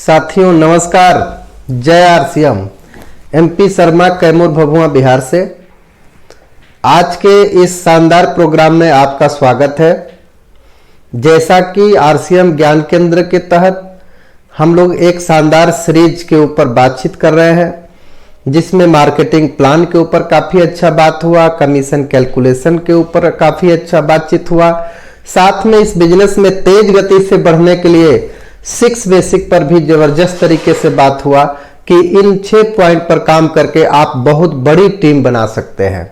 साथियों नमस्कार। जय आरसीएम। एमपी शर्मा, कैमूर, भभुआ, बिहार से आज के इस शानदार प्रोग्राम में आपका स्वागत है। जैसा कि आरसीएम ज्ञान केंद्र के तहत हम लोग एक शानदार सीरीज के ऊपर बातचीत कर रहे हैं, जिसमें मार्केटिंग प्लान के ऊपर काफ़ी अच्छा बात हुआ, कमीशन कैलकुलेशन के ऊपर काफ़ी अच्छा बातचीत हुआ, साथ में इस बिजनेस में तेज गति से बढ़ने के लिए 6 बेसिक पर भी जबरदस्त तरीके से बात हुआ कि इन 6 पॉइंट पर काम करके आप बहुत बड़ी टीम बना सकते हैं।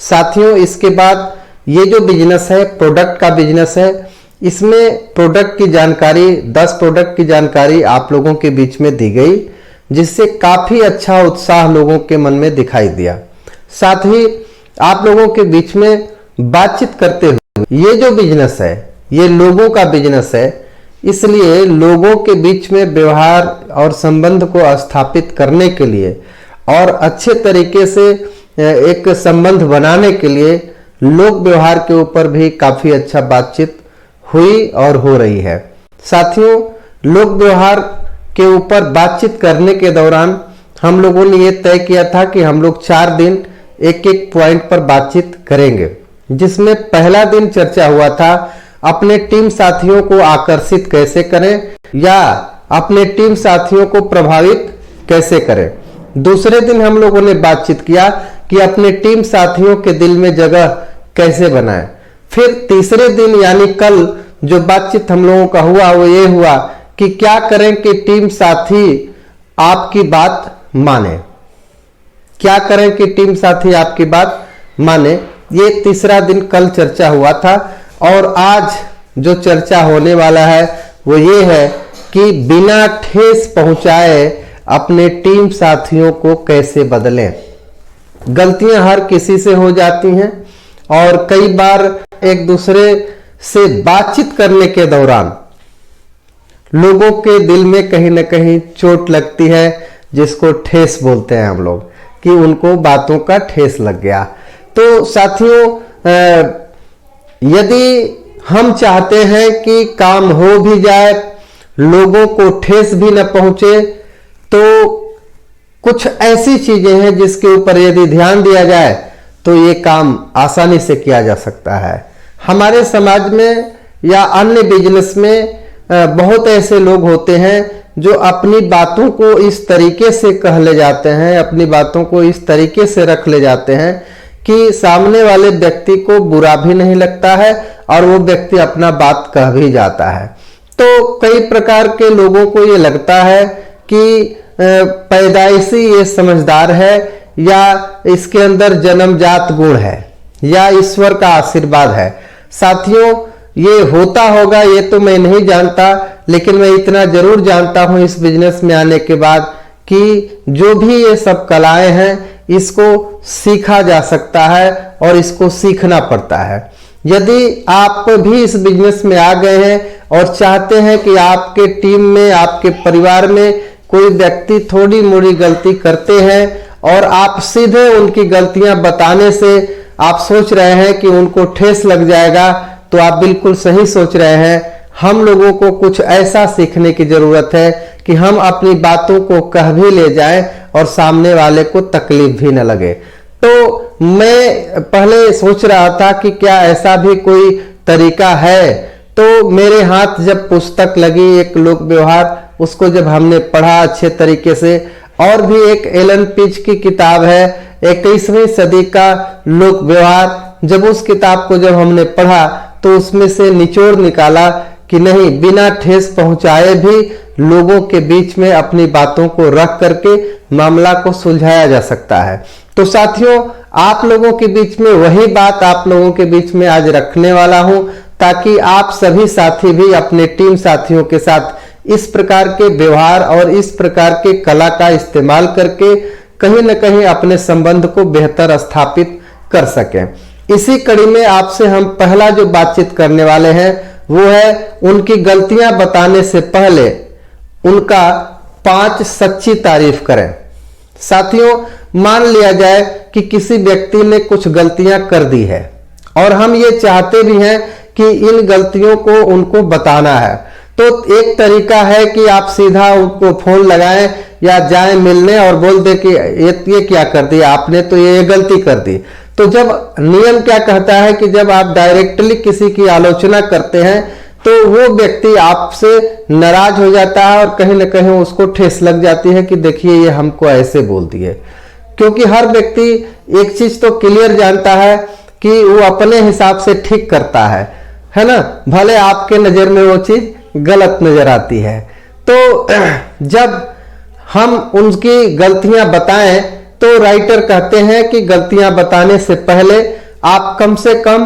साथियों, इसके बाद ये जो बिजनेस है, प्रोडक्ट का बिजनेस है, इसमें प्रोडक्ट की जानकारी, 10 प्रोडक्ट की जानकारी आप लोगों के बीच में दी गई, जिससे काफ़ी अच्छा उत्साह लोगों के मन में दिखाई दिया। साथ ही आप लोगों के बीच में बातचीत करते हुए, ये जो बिजनेस है ये लोगों का बिजनेस है, इसलिए लोगों के बीच में व्यवहार और संबंध को स्थापित करने के लिए और अच्छे तरीके से एक संबंध बनाने के लिए लोक व्यवहार के ऊपर भी काफ़ी अच्छा बातचीत हुई और हो रही है। साथियों, लोक व्यवहार के ऊपर बातचीत करने के दौरान हम लोगों ने ये तय किया था कि हम लोग 4 दिन एक एक पॉइंट पर बातचीत करेंगे, जिसमें पहला दिन चर्चा हुआ था अपने टीम साथियों को आकर्षित कैसे करें या अपने टीम साथियों को प्रभावित कैसे करें। दूसरे दिन हम लोगों ने बातचीत किया कि अपने टीम साथियों के दिल में जगह कैसे बनाएं। फिर तीसरे दिन यानी कल जो बातचीत हम लोगों का हुआ वो ये हुआ कि क्या करें कि टीम साथी आपकी बात माने, क्या करें कि टीम साथी आपकी बात माने। ये तीसरा दिन कल चर्चा हुआ था। और आज जो चर्चा होने वाला है वो ये है कि बिना ठेस पहुंचाए अपने टीम साथियों को कैसे बदलें। गलतियां हर किसी से हो जाती हैं और कई बार एक दूसरे से बातचीत करने के दौरान लोगों के दिल में कहीं ना कहीं चोट लगती है, जिसको ठेस बोलते हैं हम लोग, कि उनको बातों का ठेस लग गया। तो साथियों, यदि हम चाहते हैं कि काम हो भी जाए, लोगों को ठेस भी न पहुंचे, तो कुछ ऐसी चीजें हैं जिसके ऊपर यदि ध्यान दिया जाए तो ये काम आसानी से किया जा सकता है। हमारे समाज में या अन्य बिजनेस में बहुत ऐसे लोग होते हैं जो अपनी बातों को इस तरीके से कह ले जाते हैं, अपनी बातों को इस तरीके से रख ले जाते हैं कि सामने वाले व्यक्ति को बुरा भी नहीं लगता है और वो व्यक्ति अपना बात कह भी जाता है। तो कई प्रकार के लोगों को ये लगता है कि पैदाइशी ये समझदार है या इसके अंदर जन्मजात गुण है या ईश्वर का आशीर्वाद है। साथियों, ये होता होगा ये तो मैं नहीं जानता, लेकिन मैं इतना जरूर जानता हूं इस बिजनेस में आने के बाद कि जो भी ये सब कलाएं हैं इसको सीखा जा सकता है और इसको सीखना पड़ता है। यदि आप भी इस बिजनेस में आ गए हैं और चाहते हैं कि आपके टीम में, आपके परिवार में कोई व्यक्ति थोड़ी मोड़ी गलती करते हैं और आप सीधे उनकी गलतियां बताने से आप सोच रहे हैं कि उनको ठेस लग जाएगा, तो आप बिल्कुल सही सोच रहे हैं। हम लोगों को कुछ ऐसा सीखने की जरूरत है कि हम अपनी बातों को कह भी ले जाएं और सामने वाले को तकलीफ भी न लगे। तो मैं पहले सोच रहा था कि क्या ऐसा भी कोई तरीका है, तो मेरे हाथ जब पुस्तक लगी एक लोक व्यवहार, उसको जब हमने पढ़ा अच्छे तरीके से, और भी एक एलन पिच की किताब है 21वीं सदी का लोक व्यवहार, जब उस किताब को जब हमने पढ़ा तो उसमें से निचोड़ निकाला कि नहीं, बिना ठेस पहुंचाए भी लोगों के बीच में अपनी बातों को रख करके मामला को सुलझाया जा सकता है। तो साथियों, आप लोगों के बीच में वही बात आप लोगों के बीच में आज रखने वाला हूं, ताकि आप सभी साथी भी अपने टीम साथियों के साथ इस प्रकार के व्यवहार और इस प्रकार के कला का इस्तेमाल करके कहीं न कहीं अपने संबंध को बेहतर स्थापित कर सकें। इसी कड़ी में आपसे हम पहला जो बातचीत करने वाले हैं वो है उनकी गलतियां बताने से पहले उनका 5 सच्ची तारीफ करें। साथियों, मान लिया जाए कि किसी व्यक्ति ने कुछ गलतियां कर दी है और हम ये चाहते भी हैं कि इन गलतियों को उनको बताना है, तो एक तरीका है कि आप सीधा उनको फोन लगाएं या जाएं मिलने और बोल दे कि ये क्या कर दिया आपने, तो ये गलती कर दी। तो जब नियम क्या कहता है कि जब आप डायरेक्टली किसी की आलोचना करते हैं तो वो व्यक्ति आपसे नाराज हो जाता है और कहीं ना कहीं उसको ठेस लग जाती है कि देखिए ये हमको ऐसे बोल दिए। क्योंकि हर व्यक्ति एक चीज तो क्लियर जानता है कि वो अपने हिसाब से ठीक करता है ना, भले आपके नजर में वो चीज गलत नजर आती है। तो जब हम उनकी गलतियां बताएं तो राइटर कहते हैं कि गलतियां बताने से पहले आप कम से कम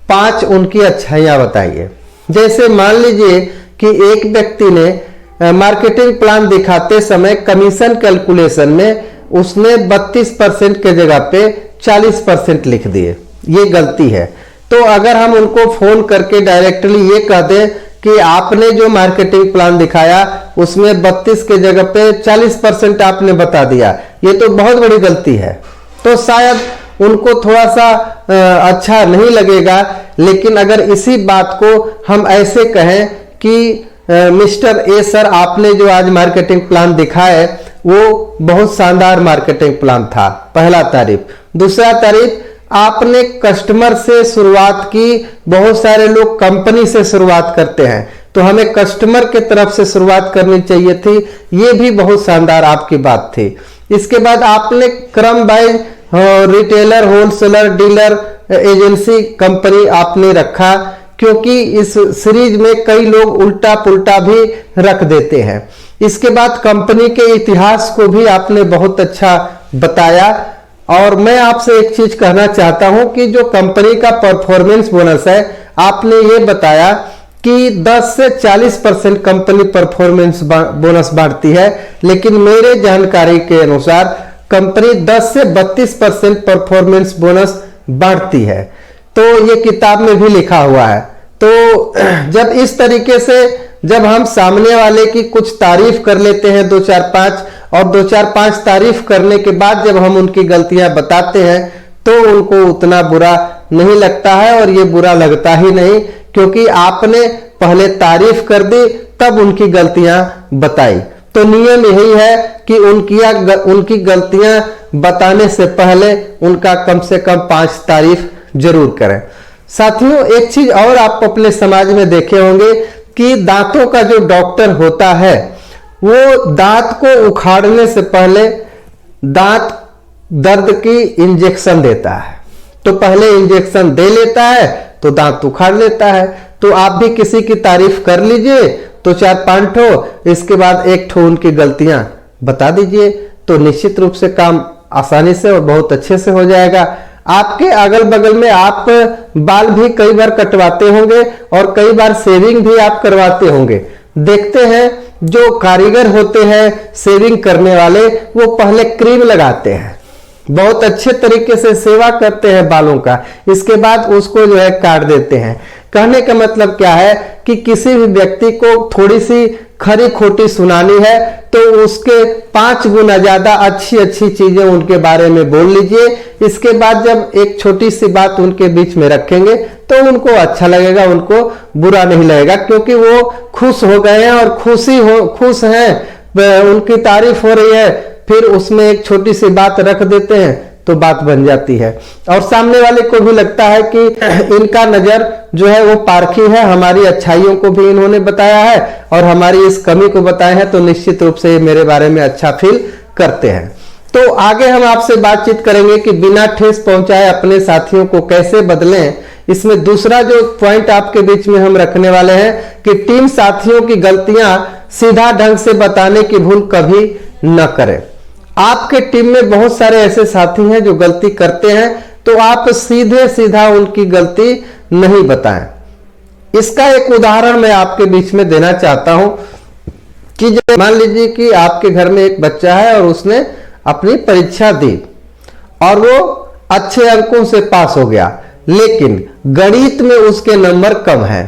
5 उनकी अच्छाइयां बताइए। जैसे मान लीजिए कि एक व्यक्ति ने मार्केटिंग प्लान दिखाते समय कमीशन कैलकुलेशन में उसने 32% के जगह पे 40% लिख दिए, ये गलती है। तो अगर हम उनको फोन करके डायरेक्टली ये कह दें कि आपने जो मार्केटिंग प्लान दिखाया उसमें 32 के जगह पे 40% आपने बता दिया, ये तो बहुत बड़ी गलती है, तो शायद उनको थोड़ा सा अच्छा नहीं लगेगा। लेकिन अगर इसी बात को हम ऐसे कहें कि मिस्टर ए सर, आपने जो आज मार्केटिंग प्लान दिखाए वो बहुत शानदार मार्केटिंग प्लान था, पहला तारीफ। दूसरा तारीफ, आपने कस्टमर से शुरुआत की, बहुत सारे लोग कंपनी से शुरुआत करते हैं, तो हमें कस्टमर के तरफ से शुरुआत करनी चाहिए थी, ये भी बहुत शानदार आपकी बात थी। इसके बाद आपने क्रम wise retailer, wholesaler, dealer, agency, company आपने रखा, क्योंकि इस सीरीज में कई लोग उल्टा पुल्टा भी रख देते हैं। इसके बाद कंपनी के इतिहास को भी आपने बहुत अच्छा बताया। और मैं आपसे एक चीज कहना चाहता हूं कि जो कंपनी का परफॉर्मेंस बोनस है, आपने ये बताया कि 10 से 40% कंपनी परफॉर्मेंस बोनस बांटती है, लेकिन मेरे जानकारी के अनुसार कंपनी 10 से 32% परफॉर्मेंस बोनस बांटती है। तो ये किताब में भी लिखा हुआ है। तो जब इस तरीके से जब हम सामने वाले की कुछ तारीफ कर लेते हैं 2 4 5, और 2 4 5 तारीफ करने के बाद जब हम उनकी गलतियां बताते हैं तो उनको उतना बुरा नहीं लगता है, और ये बुरा लगता ही नहीं, क्योंकि आपने पहले तारीफ कर दी तब उनकी गलतियां बताई। तो नियम यही है कि उनकी गलतियां बताने से पहले उनका कम से कम 5 तारीफ जरूर करें। साथियों, एक चीज और आप अपने समाज में देखे होंगे कि दांतों का जो डॉक्टर होता है वो दांत को उखाड़ने से पहले दांत दर्द की इंजेक्शन देता है। तो पहले इंजेक्शन दे लेता है तो दांत उखाड़ लेता है। तो आप भी किसी की तारीफ कर लीजिए तो 4-5 ठो, इसके बाद 1 ठो उनकी गलतियां बता दीजिए, तो निश्चित रूप से काम आसानी से और बहुत अच्छे से हो जाएगा। आपके अगल बगल में आप बाल भी कई बार कटवाते होंगे और कई बार शेविंग भी आप करवाते होंगे। देखते हैं जो कारीगर होते हैं शेविंग करने वाले, वो पहले क्रीम लगाते हैं, बहुत अच्छे तरीके से सेवा करते हैं बालों का, इसके बाद उसको जो है काट देते हैं। कहने का मतलब क्या है कि किसी भी व्यक्ति को थोड़ी सी खरी खोटी सुनानी है तो उसके 5 गुना ज्यादा अच्छी अच्छी चीजें उनके बारे में बोल लीजिए। इसके बाद जब एक छोटी सी बात उनके बीच में रखेंगे तो उनको अच्छा लगेगा, उनको बुरा नहीं लगेगा, क्योंकि वो खुश हो गए हैं और खुश हैं, उनकी तारीफ हो रही है, फिर उसमें एक छोटी सी बात रख देते हैं तो बात बन जाती है, और सामने वाले को भी लगता है कि इनका नजर जो है वो पारखी है, हमारी अच्छाइयों को भी इन्होंने बताया है और हमारी इस कमी को बताया है, तो निश्चित रूप से मेरे बारे में अच्छा फील करते हैं। तो आगे हम आपसे बातचीत करेंगे कि बिना ठेस पहुंचाए अपने साथियों को कैसे बदलें। इसमें दूसरा जो पॉइंट आपके बीच में हम रखने वाले हैं कि टीम साथियों की गलतियां सीधा ढंग से बताने की भूल कभी न करें। आपके टीम में बहुत सारे ऐसे साथी हैं जो गलती करते हैं, तो आप सीधा उनकी गलती नहीं बताएं। इसका एक उदाहरण मैं आपके बीच में देना चाहता हूं कि जब मान लीजिए कि आपके घर में एक बच्चा है और उसने अपनी परीक्षा दी और वो अच्छे अंकों से पास हो गया, लेकिन गणित में उसके नंबर कम है,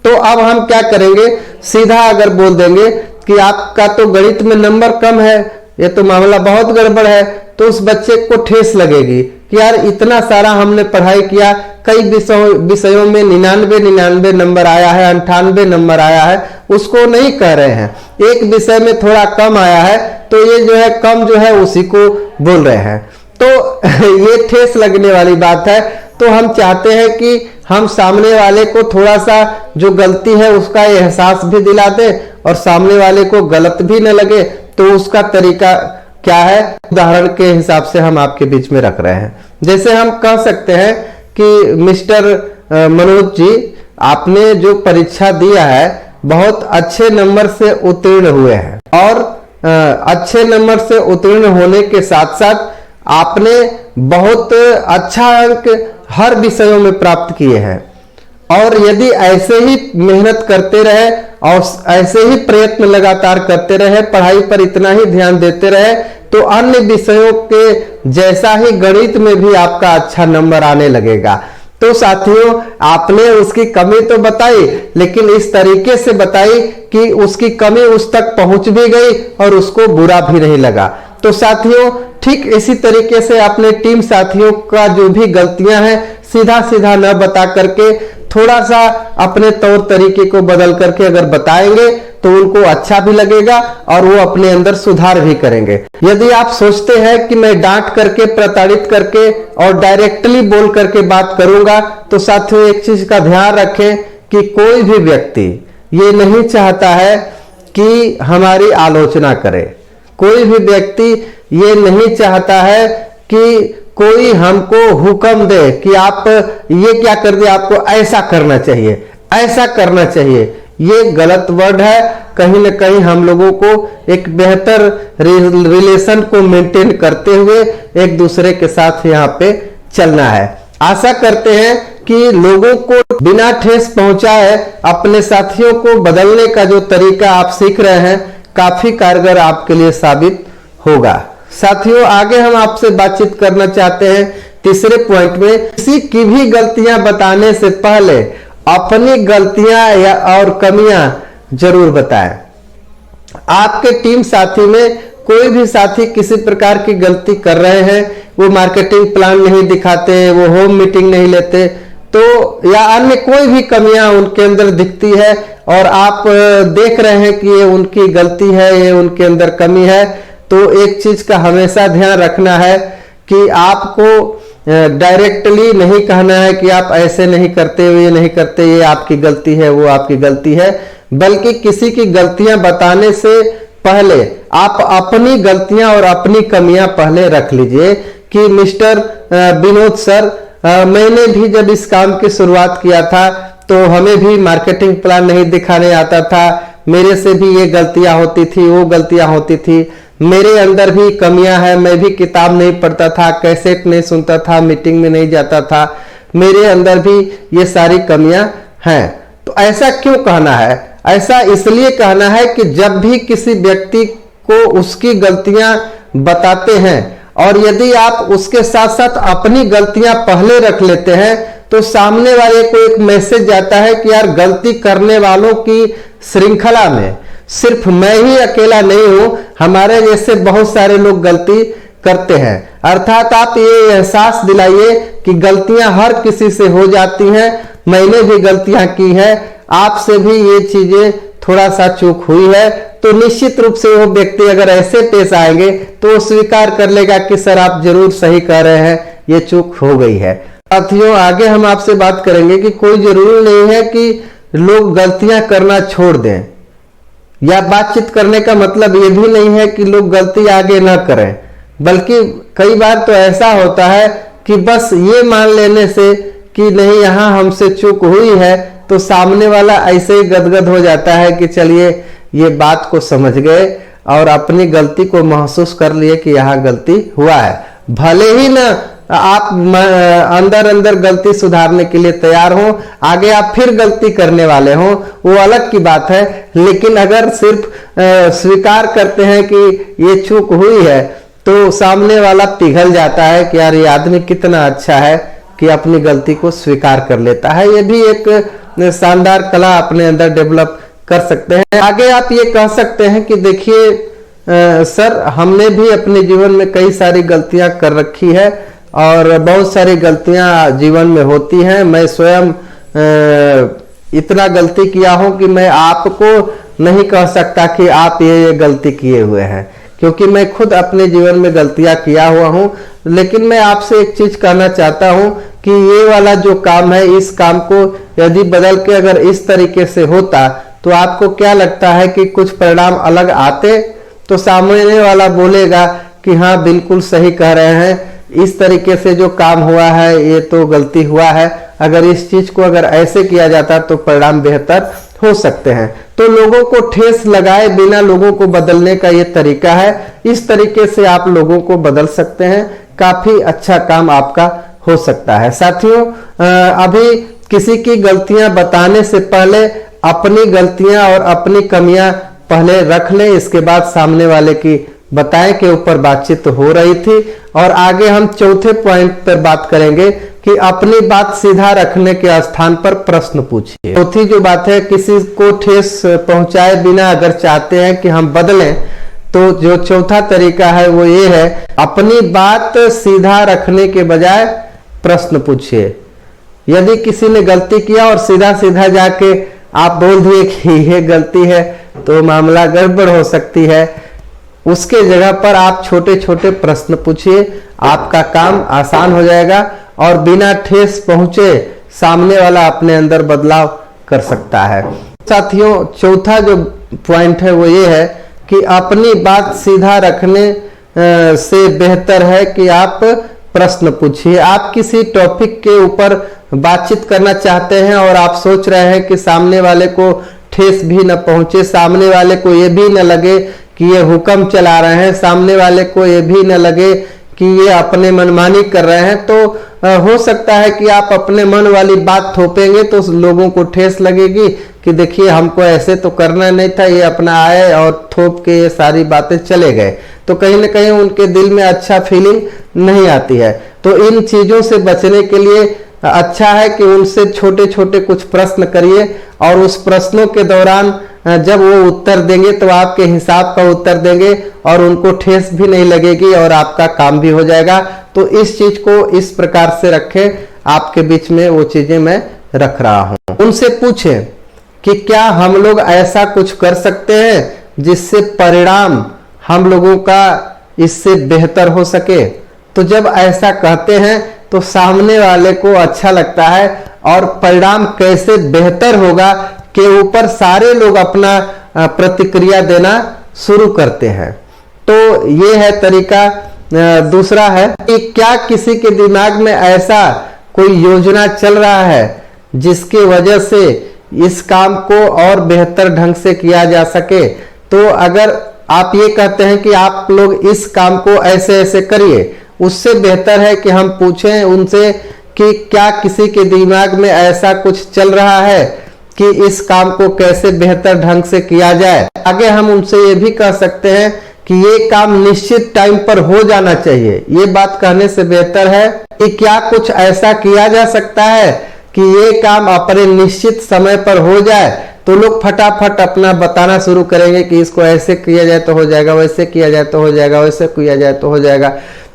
तो अब हम क्या करेंगे, सीधा अगर बोल देंगे कि आपका तो गणित में नंबर कम है, ये तो मामला बहुत गड़बड़ है, तो उस बच्चे को ठेस लगेगी कि यार इतना सारा हमने पढ़ाई किया, कई विषयों में 99 नंबर आया है, 98 नंबर आया है, उसको नहीं कह रहे हैं। एक विषय में थोड़ा कम आया है तो ये जो है कम जो है उसी को बोल रहे हैं। तो ये ठेस लगने वाली बात है। तो हम चाहते हैं कि हम सामने वाले को थोड़ा सा जो गलती है उसका एहसास भी दिला दें और सामने वाले को गलत भी न लगे। तो उसका तरीका क्या है, उदाहरण के हिसाब से हम आपके बीच में रख रहे हैं। जैसे हम कह सकते हैं कि मिस्टर मनोज जी, आपने जो परीक्षा दिया है बहुत अच्छे नंबर से उत्तीर्ण हुए हैं और अच्छे नंबर से उत्तीर्ण होने के साथ साथ आपने बहुत अच्छा अंक हर विषयों में प्राप्त किए हैं। और यदि ऐसे ही मेहनत करते रहे और ऐसे ही प्रयत्न लगातार करते रहे, पढ़ाई पर इतना ही ध्यान देते रहे, तो अन्य विषयों के जैसा ही गणित में भी आपका अच्छा नंबर आने लगेगा। तो साथियों, आपने उसकी कमी तो बताई, लेकिन इस तरीके से बताई कि उसकी कमी उस तक पहुंच भी गई और उसको बुरा भी नहीं लगा। तो साथियों, ठीक इसी तरीके से अपने टीम साथियों का जो भी गलतियां हैं सीधा सीधा न बता करके थोड़ा सा अपने तौर तरीके को बदल करके अगर बताएंगे तो उनको अच्छा भी लगेगा और वो अपने अंदर सुधार भी करेंगे। यदि आप सोचते हैं कि मैं डांट करके, प्रताड़ित करके और डायरेक्टली बोल करके बात करूंगा, तो साथियों एक चीज का ध्यान रखें कि कोई भी व्यक्ति ये नहीं चाहता है कि हमारी आलोचना करे। कोई भी व्यक्ति ये नहीं चाहता है कि कोई हमको हुक्म दे कि आप ये क्या कर दिया, आपको ऐसा करना चाहिए, ऐसा करना चाहिए। ये गलत वर्ड है। कहीं ना कहीं हम लोगों को एक बेहतर रिलेशन को मेंटेन करते हुए एक दूसरे के साथ यहाँ पे चलना है। आशा करते हैं कि लोगों को बिना ठेस पहुंचाए अपने साथियों को बदलने का जो तरीका आप सीख रहे हैं काफी कारगर आपके लिए साबित होगा। साथियों, आगे हम आपसे बातचीत करना चाहते हैं तीसरे पॉइंट में। किसी की भी गलतियां बताने से पहले अपनी गलतियां या और कमियां जरूर बताएं। आपके टीम साथी में कोई भी साथी किसी प्रकार की गलती कर रहे हैं, वो मार्केटिंग प्लान नहीं दिखाते, वो होम मीटिंग नहीं लेते, तो या अन्य कोई भी कमियां उनके अंदर दिखती है और आप देख रहे हैं कि ये उनकी गलती है, ये उनके अंदर कमी है, तो एक चीज का हमेशा ध्यान रखना है कि आपको डायरेक्टली नहीं कहना है कि आप ऐसे नहीं करते, ये नहीं करते, ये आपकी गलती है, वो आपकी गलती है, बल्कि किसी की गलतियां बताने से पहले आप अपनी गलतियां और अपनी कमियां पहले रख लीजिए कि मिस्टर विनोद सर, मैंने भी जब इस काम की शुरुआत किया था तो हमें भी मार्केटिंग प्लान नहीं दिखाने आता था, मेरे से भी ये गलतियां होती थी, वो गलतियां होती थी, मेरे अंदर भी कमियां हैं, मैं भी किताब नहीं पढ़ता था, कैसेट नहीं सुनता था, मीटिंग में नहीं जाता था, मेरे अंदर भी ये सारी कमियां हैं। तो ऐसा क्यों कहना है? ऐसा इसलिए कहना है कि जब भी किसी व्यक्ति को उसकी गलतियां बताते हैं और यदि आप उसके साथ साथ अपनी गलतियां पहले रख लेते हैं तो सामने वाले को एक मैसेज जाता है कि यार गलती करने वालों की श्रृंखला में सिर्फ मैं ही अकेला नहीं हूं, हमारे जैसे बहुत सारे लोग गलती करते हैं। अर्थात आप ये एहसास दिलाइए कि गलतियां हर किसी से हो जाती हैं, मैंने भी गलतियां की है, आपसे भी ये चीजें थोड़ा सा चूक हुई है। तो निश्चित रूप से वो व्यक्ति अगर ऐसे पेश आएंगे तो स्वीकार कर लेगा कि सर आप जरूर सही कह रहे हैं, ये चूक हो गई है। साथियों, आगे हम आपसे बात करेंगे कि कोई जरूरी नहीं है कि लोग गलतियां करना छोड़ दें, या बातचीत करने का मतलब ये भी नहीं है कि लोग गलती आगे ना करें, बल्कि कई बार तो ऐसा होता है कि बस ये मान लेने से कि नहीं यहाँ हमसे चूक हुई है तो सामने वाला ऐसे ही गदगद हो जाता है कि चलिए ये बात को समझ गए और अपनी गलती को महसूस कर लिए कि यहाँ गलती हुआ है। भले ही ना आप अंदर अंदर गलती सुधारने के लिए तैयार हो, आगे आप फिर गलती करने वाले हो, वो अलग की बात है, लेकिन अगर सिर्फ स्वीकार करते हैं कि ये चूक हुई है तो सामने वाला पिघल जाता है कि यार ये आदमी कितना अच्छा है कि अपनी गलती को स्वीकार कर लेता है। ये भी एक शानदार कला अपने अंदर डेवलप कर सकते हैं। आगे आप ये कह सकते हैं कि देखिए सर, हमने भी अपने जीवन में कई सारी गलतियां कर रखी है और बहुत सारी गलतियां जीवन में होती हैं। मैं स्वयं इतना गलती किया हूं कि मैं आपको नहीं कह सकता कि आप ये गलती किए हुए हैं, क्योंकि मैं खुद अपने जीवन में गलतियां किया हुआ हूं। लेकिन मैं आपसे एक चीज कहना चाहता हूं कि ये वाला जो काम है, इस काम को यदि बदल के अगर इस तरीके से होता तो आपको क्या लगता है कि कुछ परिणाम अलग आते? तो सामने वाला बोलेगा कि हाँ बिल्कुल सही कह रहे हैं, इस तरीके से जो काम हुआ है ये तो गलती हुआ है, अगर इस चीज को अगर ऐसे किया जाता तो परिणाम बेहतर हो सकते हैं। तो लोगों को ठेस लगाए बिना लोगों को बदलने का ये तरीका है। इस तरीके से आप लोगों को बदल सकते हैं, काफी अच्छा काम आपका हो सकता है। साथियों, अभी किसी की गलतियां बताने से पहले अपनी गलतियां और अपनी कमियां पहले रख लें, इसके बाद सामने वाले की बताएं के ऊपर बातचीत हो रही थी। और आगे हम चौथे पॉइंट पर बात करेंगे कि अपनी बात सीधा रखने के स्थान पर प्रश्न पूछिए। चौथी जो बात है, किसी को ठेस पहुंचाए बिना अगर चाहते हैं कि हम बदलें, तो जो चौथा तरीका है वो ये है, अपनी बात सीधा रखने के बजाय प्रश्न पूछिए। यदि किसी ने गलती किया और सीधा सीधा जाके आप बोल दिए कि ये गलती है, तो मामला गड़बड़ हो सकती है। उसके जगह पर आप छोटे छोटे प्रश्न पूछिए, आपका काम आसान हो जाएगा और बिना ठेस पहुंचे सामने वाला अपने अंदर बदलाव कर सकता है। साथियों, चौथा जो पॉइंट है वो ये है कि अपनी बात सीधा रखने से बेहतर है कि आप प्रश्न पूछिए। आप किसी टॉपिक के ऊपर बातचीत करना चाहते हैं और आप सोच रहे हैं कि सामने वाले को ठेस भी न पहुंचे, सामने वाले को ये भी न लगे कि ये हुक्म चला रहे हैं, सामने वाले को ये भी न लगे कि ये अपने मनमानी कर रहे हैं, तो हो सकता है कि आप अपने मन वाली बात थोपेंगे तो लोगों को ठेस लगेगी कि देखिए हमको ऐसे तो करना नहीं था, ये अपना आए और थोप के ये सारी बातें चले गए, तो कहीं ना कहीं उनके दिल में अच्छा फीलिंग नहीं आती है। तो इन चीजों से बचने के लिए अच्छा है कि उनसे छोटे छोटे कुछ प्रश्न करिए और उस प्रश्नों के दौरान जब वो उत्तर देंगे तो आपके हिसाब का उत्तर देंगे और उनको ठेस भी नहीं लगेगी और आपका काम भी हो जाएगा। तो इस चीज को इस प्रकार से रखें, आपके बीच में वो चीजें मैं रख रहा हूं। उनसे पूछें कि क्या हम लोग ऐसा कुछ कर सकते हैं जिससे परिणाम हम लोगों का इससे बेहतर हो सके। तो जब ऐसा कहते हैं तो सामने वाले को अच्छा लगता है और परिणाम कैसे बेहतर होगा के ऊपर सारे लोग अपना प्रतिक्रिया देना शुरू करते हैं। तो ये है तरीका। दूसरा है कि क्या किसी के दिमाग में ऐसा कोई योजना चल रहा है जिसकी वजह से इस काम को और बेहतर ढंग से किया जा सके। तो अगर आप ये कहते हैं कि आप लोग इस काम को ऐसे ऐसे करिए, उससे बेहतर है कि हम पूछें उनसे कि क्या किसी के दिमाग में ऐसा कुछ चल रहा है कि इस काम को कैसे बेहतर ढंग से किया जाए। आगे हम उनसे ये भी कह सकते हैं कि ये काम निश्चित टाइम पर हो जाना चाहिए। ये बात कहने से बेहतर है कि क्या कुछ ऐसा किया जा सकता है कि ये काम अपने निश्चित समय पर हो जाए। तो लोग फटाफट अपना बताना शुरू करेंगे कि इसको ऐसे किया जाए तो हो जाएगा, वैसे किया जाए तो हो जाएगा, वैसे किया जाए तो हो जाएगा।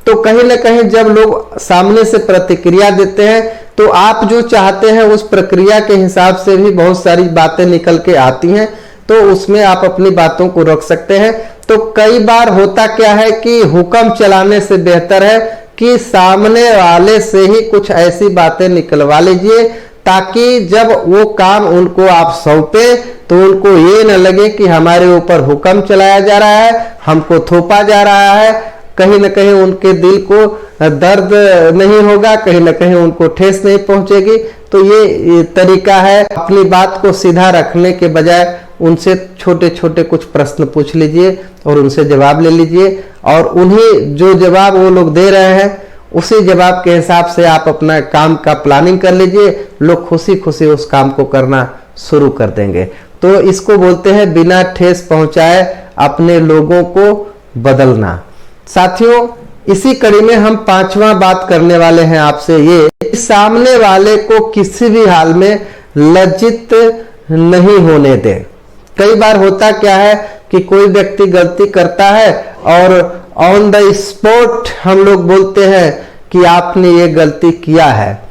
तो कहीं ना कहीं जब लोग सामने से प्रतिक्रिया देते हैं तो आप जो चाहते हैं उस प्रक्रिया के हिसाब से भी बहुत सारी बातें निकल के आती हैं, तो उसमें आप अपनी बातों को रख सकते हैं। तो कई बार होता क्या है कि हुक्म चलाने से बेहतर है कि सामने वाले से ही कुछ ऐसी बातें निकलवा लीजिए ताकि जब वो काम उनको आप सौंपे तो उनको ये न लगे कि हमारे ऊपर हुक्म चलाया जा रहा है, हमको थोपा जा रहा है। कहीं ना कहीं उनके दिल को दर्द नहीं होगा, कहीं ना कहीं उनको ठेस नहीं पहुंचेगी। तो ये तरीका है, अपनी बात को सीधा रखने के बजाय उनसे छोटे छोटे कुछ प्रश्न पूछ लीजिए और उनसे जवाब ले लीजिए, और उन्हीं जो जवाब वो लोग दे रहे हैं उसी जवाब के हिसाब से आप अपना काम का प्लानिंग कर लीजिए। लोग खुशी खुशी उस काम को करना शुरू कर देंगे। तो इसको बोलते हैं बिना ठेस पहुंचाए अपने लोगों को बदलना। साथियों, इसी कड़ी में हम पांचवा बात करने वाले हैं आपसे ये, सामने वाले को किसी भी हाल में लज्जित नहीं होने दें। कई बार होता क्या है कि कोई व्यक्ति गलती करता है और ऑन द स्पॉट हम लोग बोलते हैं कि आपने ये गलती किया है,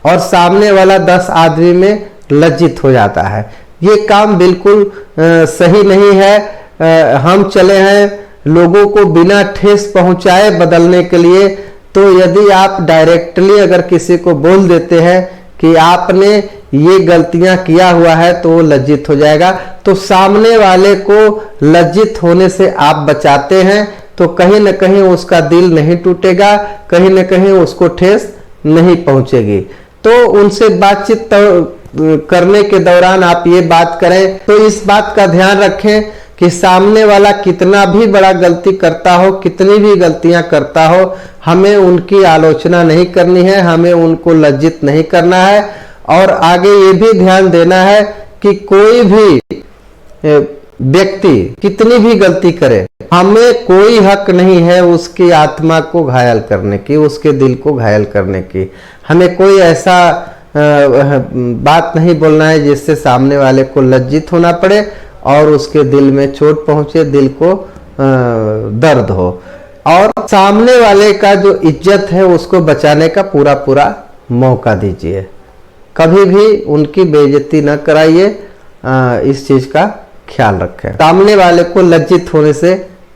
और सामने वाला 10 आदमी में लज्जित हो जाता है। ये काम बिल्कुल सही नहीं है। हम चले हैं लोगों को बिना ठेस पहुंचाए बदलने के लिए, तो यदि आप डायरेक्टली अगर किसी को बोल देते हैं कि आपने ये गलतियां किया हुआ है, तो वो लज्जित हो जाएगा। तो सामने वाले को लज्जित होने से आप बचाते हैं, तो कहीं न कहीं उसका दिल नहीं टूटेगा, कहीं न कहीं उसको ठेस नहीं पहुंचेगी। तो उनसे बातचीत करने के दौरान आप ये बात करें तो इस बात का ध्यान रखें कि सामने वाला कितना भी बड़ा गलती करता हो, कितनी भी गलतियां करता हो, हमें उनकी आलोचना नहीं करनी है, हमें उनको लज्जित नहीं करना है। और आगे ये भी ध्यान देना है कि कोई भी व्यक्ति कितनी भी गलती करे, हमें कोई हक नहीं है उसकी आत्मा को घायल करने की, उसके दिल को घायल करने की। हमें कोई ऐसा बात नहीं बोलना है जिससे सामने वाले को लज्जित होना पड़े और उसके दिल में चोट पहुंचे, दिल को दर्द हो। और सामने वाले का जो इज्जत है उसको बचाने का पूरा पूरा मौका दीजिए, कभी भी उनकी बेइज्जती न कराइए। इस चीज का ख्याल रखें, सामने वाले को लज्जित होने से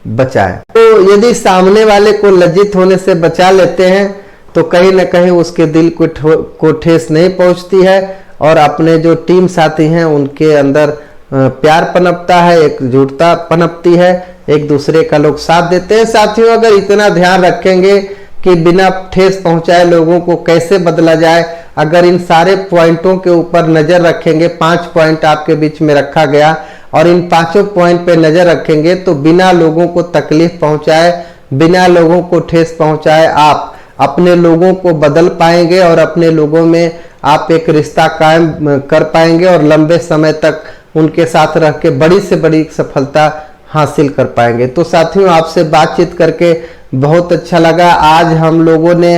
बचाएं। तो यदि सामने वाले को लज्जित होने से बचा लेते हैं तो कहीं न कहीं उसके दिल को ठेस नहीं पहुंचती है, और अपने जो टीम साथी हैं उनके अंदर प्यार पनपता है, एकजुटता पनपती है, एक दूसरे का लोग साथ देते हैं। साथियों, अगर इतना ध्यान रखेंगे कि बिना ठेस पहुंचाए लोगों को कैसे बदला जाए, अगर इन सारे पॉइंटों के ऊपर नजर रखेंगे, 5 पॉइंट आपके बीच में रखा गया, और इन 5 पॉइंट पे नजर रखेंगे तो बिना लोगों को तकलीफ पहुंचाए, बिना लोगों को ठेस पहुंचाए आप अपने लोगों को बदल पाएंगे, और अपने लोगों में आप एक रिश्ता कायम कर पाएंगे, और लंबे समय तक उनके साथ रह के बड़ी से बड़ी सफलता हासिल कर पाएंगे। तो साथियों, आपसे बातचीत करके बहुत अच्छा लगा। आज हम लोगों ने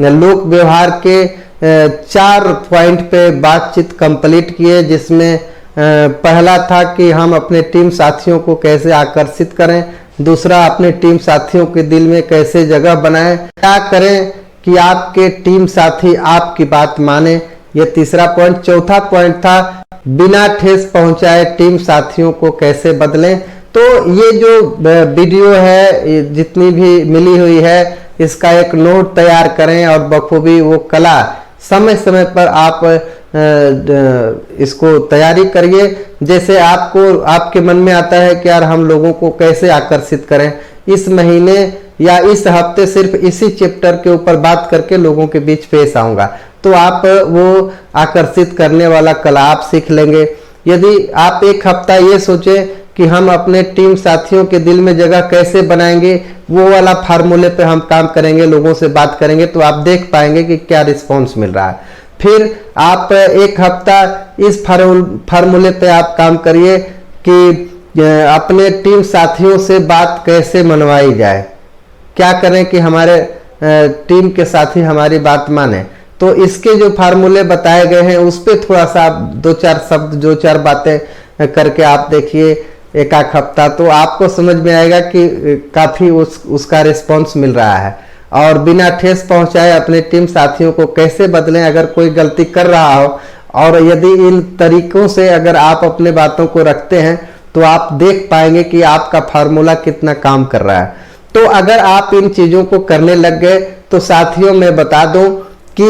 लोक व्यवहार के 4 पॉइंट पे बातचीत कंप्लीट किए, जिसमें पहला था कि हम अपने टीम साथियों को कैसे आकर्षित करें, दूसरा अपने टीम साथियों के दिल में कैसे जगह बनाएं, क्या करें कि आपके टीम साथी आपकी बात माने, ये तीसरा पॉइंट। चौथा पॉइंट था बिना ठेस पहुंचाए टीम साथियों को कैसे बदलें। तो ये जो वीडियो है जितनी भी मिली हुई है, इसका एक नोट तैयार करें, और बखूबी वो कला समय समय पर आप इसको तैयारी करिए। जैसे आपको आपके मन में आता है कि यार हम लोगों को कैसे आकर्षित करें, इस महीने या इस हफ्ते सिर्फ इसी चैप्टर के ऊपर बात करके लोगों के बीच पेश आऊंगा, तो आप वो आकर्षित करने वाला कला आप सीख लेंगे। यदि आप एक हफ्ता ये सोचें कि हम अपने टीम साथियों के दिल में जगह कैसे बनाएंगे, वो वाला फार्मूले पे हम काम करेंगे, लोगों से बात करेंगे, तो आप देख पाएंगे कि क्या रिस्पॉन्स मिल रहा है। फिर आप एक हफ्ता इस फार्मूले पे आप काम करिए कि अपने टीम साथियों से बात कैसे मनवाई जाए, क्या करें कि हमारे टीम के साथी हमारी बात माने। तो इसके जो फार्मूले बताए गए हैं उस पे थोड़ा सा आप 2-4 शब्द, 2-4 बातें करके आप देखिए एक हफ्ता, तो आपको समझ में आएगा कि काफी उसका रिस्पॉन्स मिल रहा है। और बिना ठेस पहुंचाए अपने टीम साथियों को कैसे बदलें, अगर कोई गलती कर रहा हो, और यदि इन तरीकों से अगर आप अपने बातों को रखते हैं तो आप देख पाएंगे कि आपका फार्मूला कितना काम कर रहा है। तो अगर आप इन चीजों को करने लग गए तो साथियों मैं बता दूं कि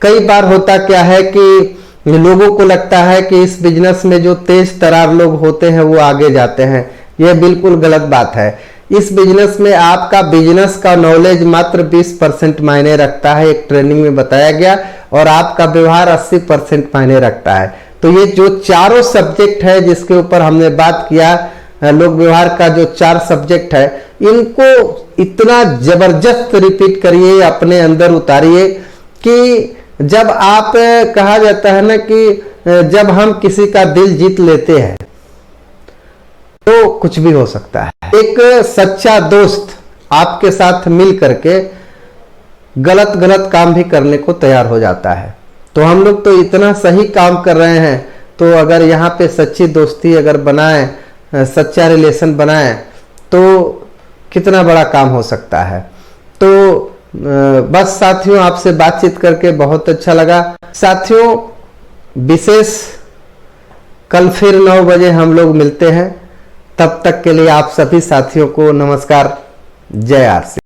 कई बार होता क्या है कि लोगों को लगता है कि इस बिजनेस में जो तेज तरार लोग होते हैं वो आगे जाते हैं। यह बिल्कुल गलत बात है। इस बिजनेस में आपका बिजनेस का नॉलेज मात्र 20% मायने रखता है, एक ट्रेनिंग में बताया गया, और आपका व्यवहार 80% मायने रखता है। तो ये जो चारों सब्जेक्ट है जिसके ऊपर हमने बात किया, लोक व्यवहार का जो 4 सब्जेक्ट है, इनको इतना जबरदस्त रिपीट करिए, अपने अंदर उतारिए कि जब आप, कहा जाता है ना कि जब हम किसी का दिल जीत लेते हैं तो कुछ भी हो सकता है। एक सच्चा दोस्त आपके साथ मिल करके गलत गलत काम भी करने को तैयार हो जाता है। तो हम लोग तो इतना सही काम कर रहे हैं, तो अगर यहाँ पे सच्ची दोस्ती अगर बनाए, सच्चा रिलेशन बनाए, तो कितना बड़ा काम हो सकता है। तो बस साथियों, आपसे बातचीत करके बहुत अच्छा लगा। साथियों, विशेष कल फिर 9 बजे हम लोग मिलते हैं। तब तक के लिए आप सभी साथियों को नमस्कार। जय आरसी।